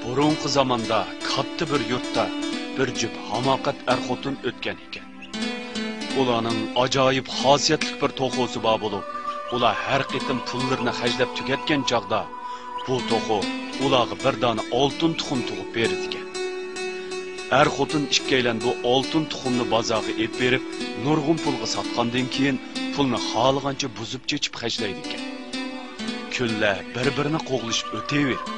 burunqi zamonda katta bir yurtda bir jup hamoqat xotin o'tgan ekan. Ularning ajoyib xosiyatli bir to'xosi bor bo'lib, ular har qitim pullarni xajlab tugatgan chaqda bu to'xo ularga bir dona oltin tuxum tug'ib berdi ekan. Xotin ikkalan bu oltin tuxumni bozorga olib berib, nurg'un pulga sotgandan keyin pulni xohlagancha buzib chechib xajlaydi ekan. Kunlar bir-birini qo'g'lishib o'taverdi.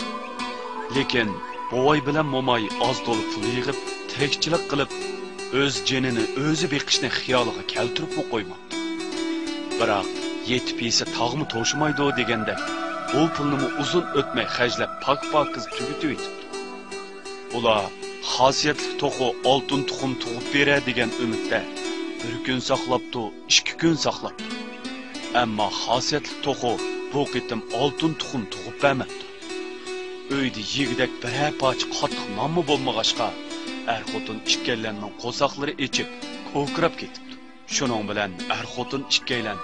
Lekin bovoy bilan momoy oz to'lib pul yig'ib, tirikchilik qilib, o'z jinini o'zi beqishni xiyoliga keltirib qo'ymadi. Biroq yetib yesa tog'mi to'shimaydi deganda, bu pulni uzun o'tmay xajlab pak-pakiz tugitib yetibdi. Ular xosiyatli to'xo oltin tuxum tug'ib berar degan umidda bir kun saqlabdi, 2 kun saqlabdi. Ammo xosiyatli to'xo bu qitim oltin tuxum tug'ib bermadi. Uyda yigidek bir parcha qattiq nonmi bo'lmag'achqa, xotin ikkalanning qo'soqlari echib, ko'krab ketibdi. Shuning bilan xotin ikkalan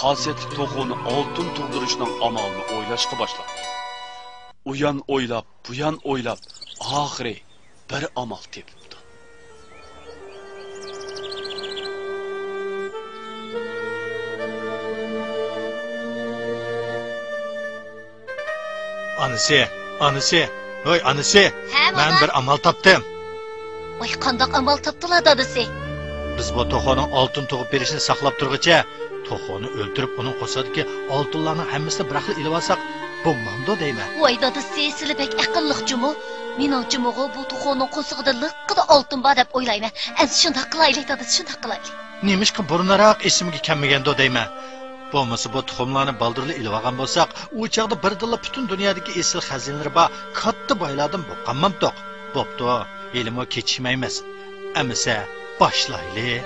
xosiyatli to'xoni oltin tug'dirishning amalini o'ylashga boshladi. Uyan o'ylab, buyan o'ylab, oxiri bir amal tepibdi. Anisi, voy anisi, men bir amal topdim. Voy, qandoq amal topdilar dadasi? Biz bu to'xoning oltin tug'ib berishini saqlab turguncha, to'xoni o'ldirib uning qo'sadagi oltinlarning hammasini bir xil ilib olsak, bo'lmamdi deyman. Voy dadasi, sizlar bek aqlliqchimi? Meningcha bu to'xoning qo'sig'ida liqqida oltin bor deb o'ylayman. Endi shunday qilaylik dadasi, shunday qilaylik. Nemishqa burunroq esimga kelmaganda deyman. Bo'lmasa bu tuxumlarni baldirli ilib olgan bo'lsak, u chaqda birdilla butun dunyodagi esil xazinalar bor, katta boylardan bo'lganmamdiq. Bo'pti, elimo kechishmaymiz. Amisa boshlaylik.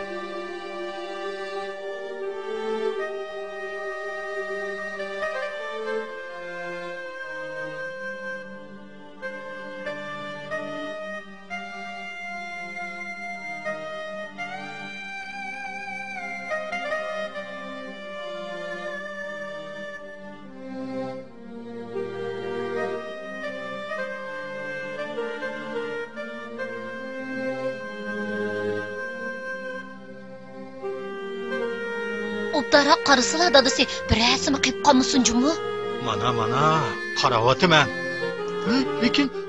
Obdara qarısılar dadası, bir rəsimi qıyıb qalmışsın cümü? Mana, qaravatıman.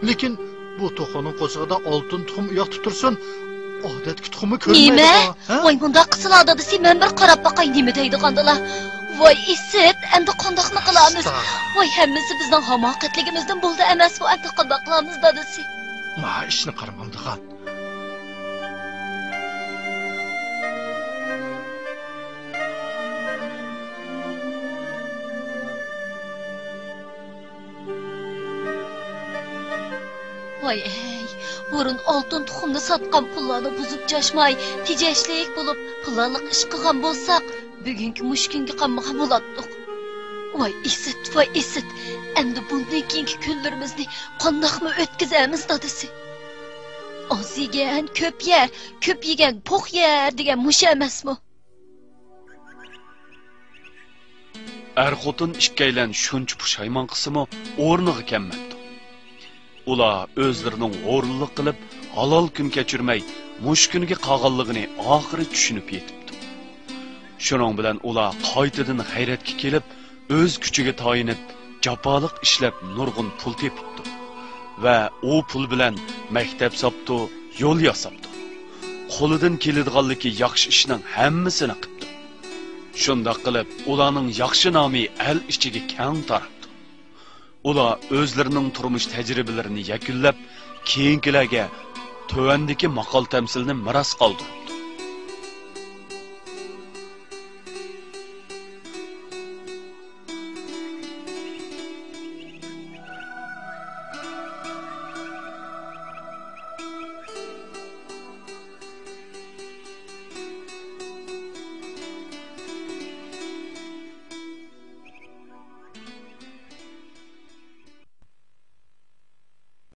Lekin bu to'xoning qo'sig'ida oltin tuxum uyoq tutursin. Odatki tuxumni ko'rmaydi. Nima? Voy, bunda qısılar dadası, men bir qarab baqay nima deydi qandalar. Voy, isit, endi qandoqni qilamiz? Voy, hammasi bizning hamoqatligimizdan bo'ldi emas, bu endi qandoq qilamiz dadası? Ma ishni qaramamdi xan. Voy ey, burun oltin tuxumni sotgan pullarni buzib chashmay, tejashlik bo'lib, pullarlik ish qilgan bo'lsak, bugungi mushkunga qammagan bo'lardik. Voy isit, endi bundan keyingi kunlarimizni qandoqmi o'tkazamiz dadasi? Oz yegan ko'p yegan po'q yer degan mush emasmi? Xotin ikkalan shuncha pushaymon qismi o'rniga kelmadi. Ular o'zlarining o'rinliq qilib, halol kun kechirmay, mushkuniga qolganligini oxiri tushunib yetibdi. Shuning bilan ular qaytadan hayratga kelib, o'z kuchiga tayinib, jafoliq ishlab nurg'un pul tepibdi va u pul bilan maktab sopdi, yo'l yasabdi. Qo'lidan keladiganligi yaxshi ishning hammasini qildi. Shunday qilib, ularning yaxshi nomi el ichiga keng tarqadi. Ular o'zlarining turmush tajribalarini yakunlab, keyingilarga tövandagi maqol tamsilni miros qoldirdi.